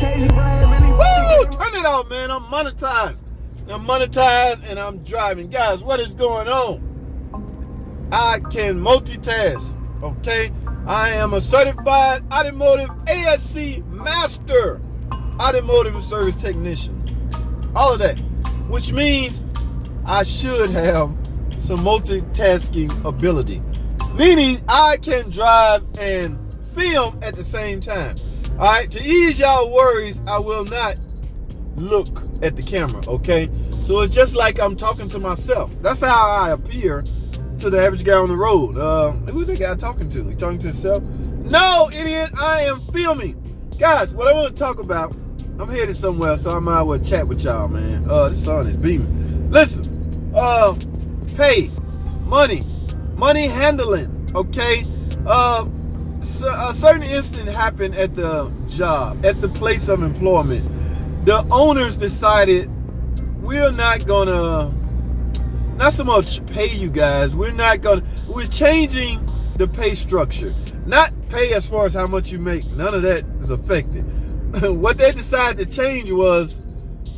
Woo! Turn it off, man. I'm monetized. And I'm driving. Guys, what is going on? I can multitask, okay? I am a certified automotive ASC master, automotive service technician. All of that, which means I should have some multitasking ability. Meaning I can drive and film at the same time. All right, to ease y'all worries, I will not look at the camera, okay? So it's just like I'm talking to myself. That's how I appear to the average guy on the road. Who's that guy talking to? He talking to himself? No, idiot, I am filming. Guys, what I want to talk about, I'm headed somewhere, so I might as well chat with y'all, man. The sun is beaming. Listen, pay, money handling, okay? So a certain incident happened at the job, at the place of employment. The owners decided we're not gonna, not so much pay you guys, we're changing the pay structure. Not pay as far as how much you make, none of that is affected. What they decided to change was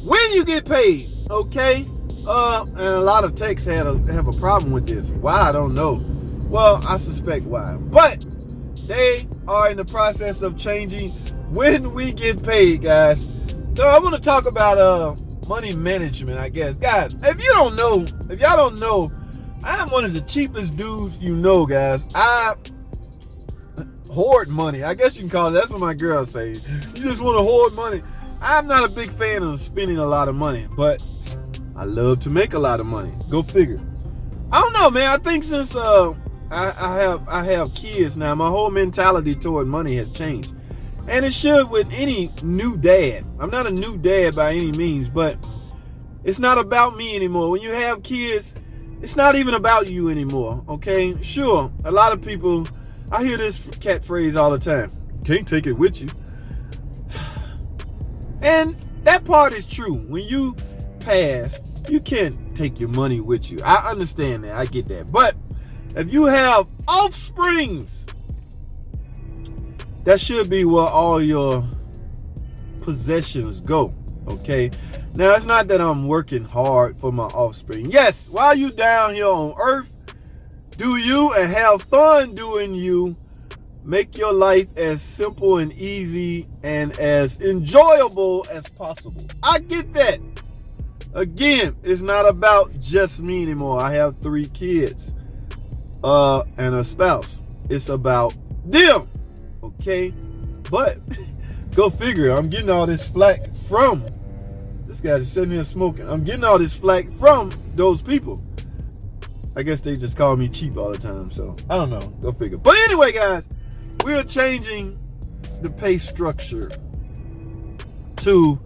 when you get paid, okay? And a lot of techs have a problem with this. Why, I don't know. Well, I suspect why. But they are in the process of changing when we get paid, guys. So I want to talk about money management, I guess. Guys, if y'all don't know, I am one of the cheapest dudes you know, guys. I hoard money. I guess you can call it. That's what my girls say. You just want to hoard money. I'm not a big fan of spending a lot of money, but I love to make a lot of money. Go figure. I don't know, man. I think since I have kids now, my whole mentality toward money has changed. And it should with any new dad. I'm not a new dad by any means, but it's not about me anymore. When you have kids, it's not even about you anymore, okay? Sure, a lot of people, I hear this catchphrase all the time. Can't take it with you. And that part is true. When you pass, you can't take your money with you. I understand that. I get that. But if you have offsprings, that should be where all your possessions go, okay? Now, it's not that I'm working hard for my offspring. Yes, while you down here on earth, do you and have fun doing you. Make your life as simple and easy and as enjoyable as possible. I get that. Again, it's not about just me anymore. I have 3 kids and a spouse. It's about them, okay? But go figure, I'm getting all this flack from, this guy's sitting here smoking. I'm getting all this flack from those people. I guess they just call me cheap all the time, so I don't know. Go figure. But anyway, guys, we're changing the pay structure to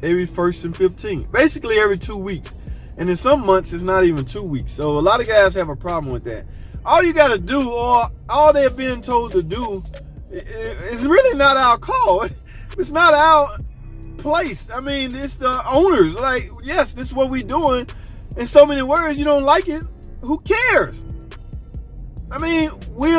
every 1st and 15th. Basically every 2 weeks. And in some months, it's not even 2 weeks. So a lot of guys have a problem with that. All you got to do, or all they're being told to do, is really not our call. It's not our place. I mean, it's the owners. Like, yes, this is what we're doing. In so many words, you don't like it, who cares? I mean, we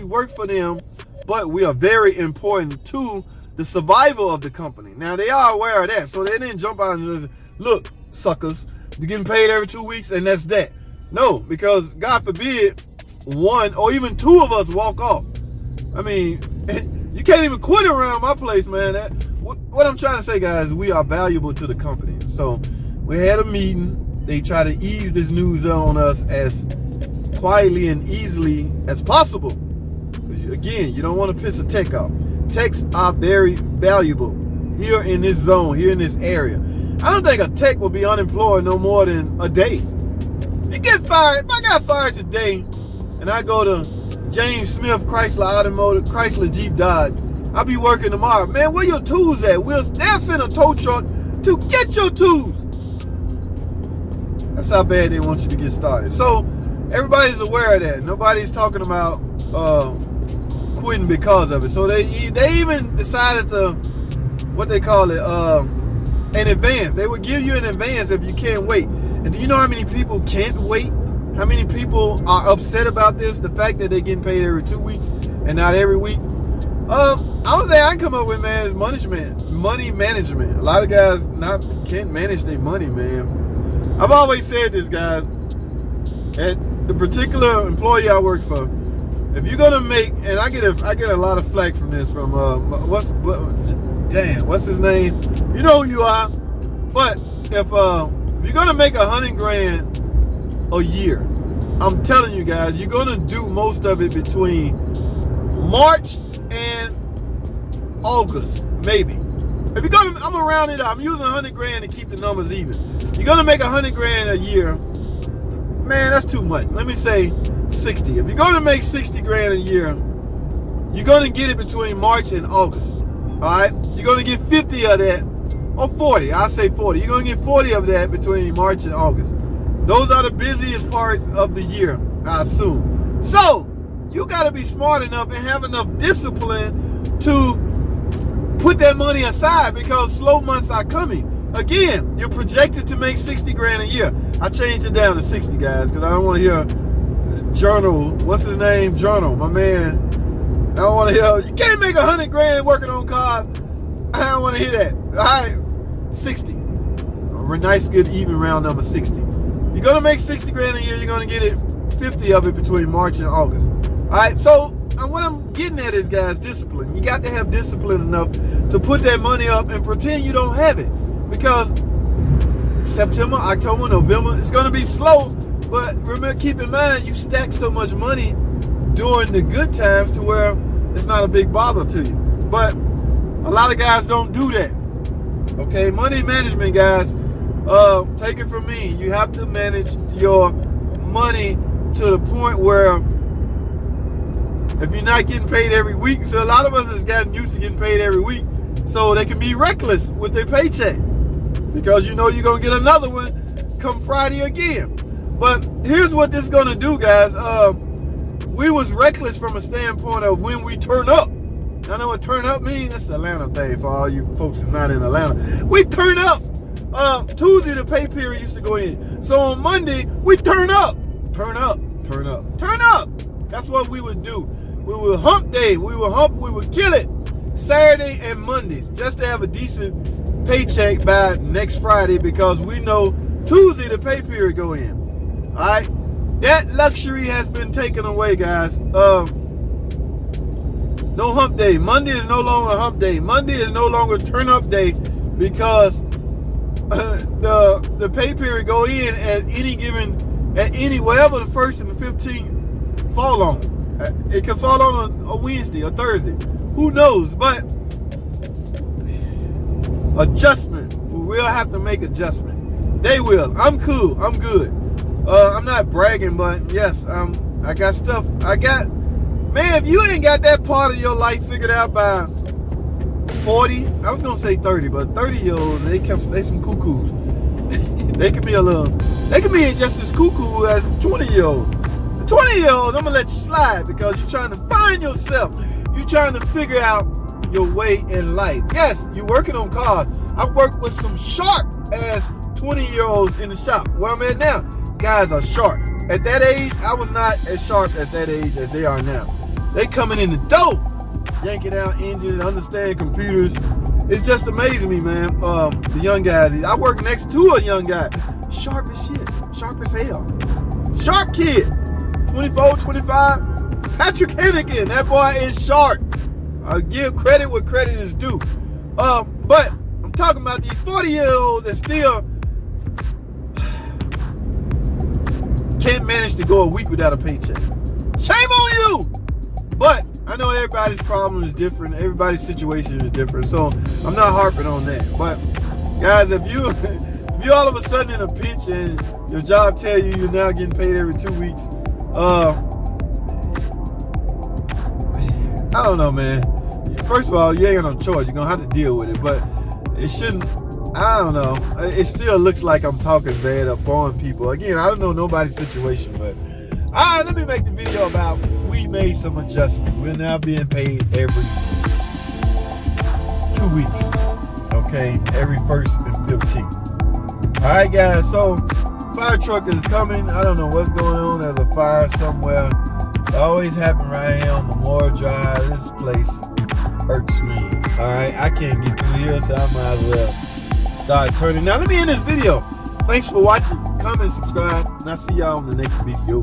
work for them, but we are very important to the survival of the company. Now, they are aware of that, so they didn't jump out and just, look, suckers, you're getting paid every 2 weeks, and that's that. No, because God forbid, 1 or even 2 of us walk off. I mean, you can't even quit around my place, man. What I'm trying to say, guys, we are valuable to the company. So we had a meeting. They try to ease this news on us as quietly and easily as possible. Because again, you don't want to piss a tech off. Techs are very valuable here in this zone, here in this area. I don't think a tech will be unemployed no more than a day. You get fired. If I got fired today and I go to James Smith Chrysler Automotive, Chrysler Jeep Dodge, I'll be working tomorrow. Man, where your tools at? They'll send a tow truck to get your tools. That's how bad they want you to get started. So everybody's aware of that. Nobody's talking about quitting because of it. So they even decided to, what they call it, an advance. They would give you an advance if you can't wait. And do you know how many people can't wait? How many people are upset about this? The fact that they're getting paid every 2 weeks and not every week. Only thing I can come up with, man, is money management. A lot of guys can't manage their money, man. I've always said this, guys. At the particular employee I work for, if you're gonna make, and I get a lot of flack from this from what's his name? You know who you are. But if you're gonna make $100,000 a year, I'm telling you guys, you're gonna do most of it between March and August, maybe. If you're gonna, I'm gonna round it up. I'm using $100,000 to keep the numbers even. You're gonna make $100,000 a year. Man, that's too much. Let me say 60. If you're gonna make $60,000 a year, you're gonna get it between March and August. All right, you're gonna get 50 of that, or 40. I'll say 40. You're gonna get 40 of that between March and August. Those are the busiest parts of the year, I assume. So you gotta be smart enough and have enough discipline to put that money aside, because slow months are coming. Again, you're projected to make $60,000 a year. I changed it down to 60, guys, because I don't want to hear Journal. What's his name? Journal, my man. I don't want to hear, you can't make $100,000 working on cars. I don't want to hear that. All right, 60. A nice, good, even round number, 60. You're going to make $60,000 a year. You're going to get it, 50 of it between March and August. All right, so what I'm getting at is, guys, discipline. You got to have discipline enough to put that money up and pretend you don't have it. Because September, October, November, it's going to be slow. But remember, keep in mind, you stack so much money during the good times to where it's not a big bother to you. But a lot of guys don't do that. Okay, money management, guys. Take it from me. You have to manage your money to the point where if you're not getting paid every week, so a lot of us has gotten used to getting paid every week, so they can be reckless with their paycheck because you know you're going to get another one come Friday again. But here's what this is going to do, guys. We was reckless from a standpoint of when we turn up. I know what turn up means. That's an Atlanta thing for all you folks that's not in Atlanta. We turn up. Tuesday, the pay period used to go in. So on Monday, we turn up. Turn up, turn up, turn up. That's what we would do. We would hump day. We would kill it Saturday and Mondays just to have a decent paycheck by next Friday, because we know Tuesday the pay period go in. All right, that luxury has been taken away, guys. No hump day. Monday is no longer hump day. Monday is no longer turn up day, because the pay period go in at any wherever the 1st and the 15th fall on. It can fall on a Wednesday or Thursday. Who knows? But adjustment. We will have to make adjustment. They will. I'm cool. I'm good. I'm not bragging, but yes, I got stuff. Man, if you ain't got that part of your life figured out by 40, I was gonna say 30, but 30-year-olds, they some cuckoos. They can be just as cuckoo as 20-year-olds. 20-year-olds, I'm gonna let you slide because you're trying to find yourself. You're trying to figure out your way in life. Yes, you're working on cars. I work with some sharp ass 20-year-olds in the shop where I'm at now. Guys are sharp. At that age, I was not as sharp at that age as they are now. They coming in the door, yanking out engines, understand computers. It's just amazing me, man. The young guys. I work next to a young guy. Sharp as shit. Sharp as hell. Sharp kid. 24, 25. Patrick Hennigan. That boy is sharp. I'll give credit where credit is due. But I'm talking about these 40-year-olds that still can't manage to go a week without a paycheck. Shame on you! But I know everybody's problem is different. Everybody's situation is different. So I'm not harping on that. But guys, if you all of a sudden in a pinch and your job tell you you're now getting paid every 2 weeks, I don't know, man. First of all, you ain't got no choice. You're going to have to deal with it. But it shouldn't, I don't know. It still looks like I'm talking bad up on people. Again, I don't know nobody's situation, but let me make the video about we made some adjustments. We're now being paid every 2 weeks. Okay? Every 1st and 15th. All right, guys. So, fire truck is coming. I don't know what's going on. There's a fire somewhere. It always happen right here on Memorial Drive. This place irks me. Alright, I can't get through here, so I might as well start turning. Now let me end this video. Thanks for watching. Comment, subscribe, and I'll see y'all in the next video.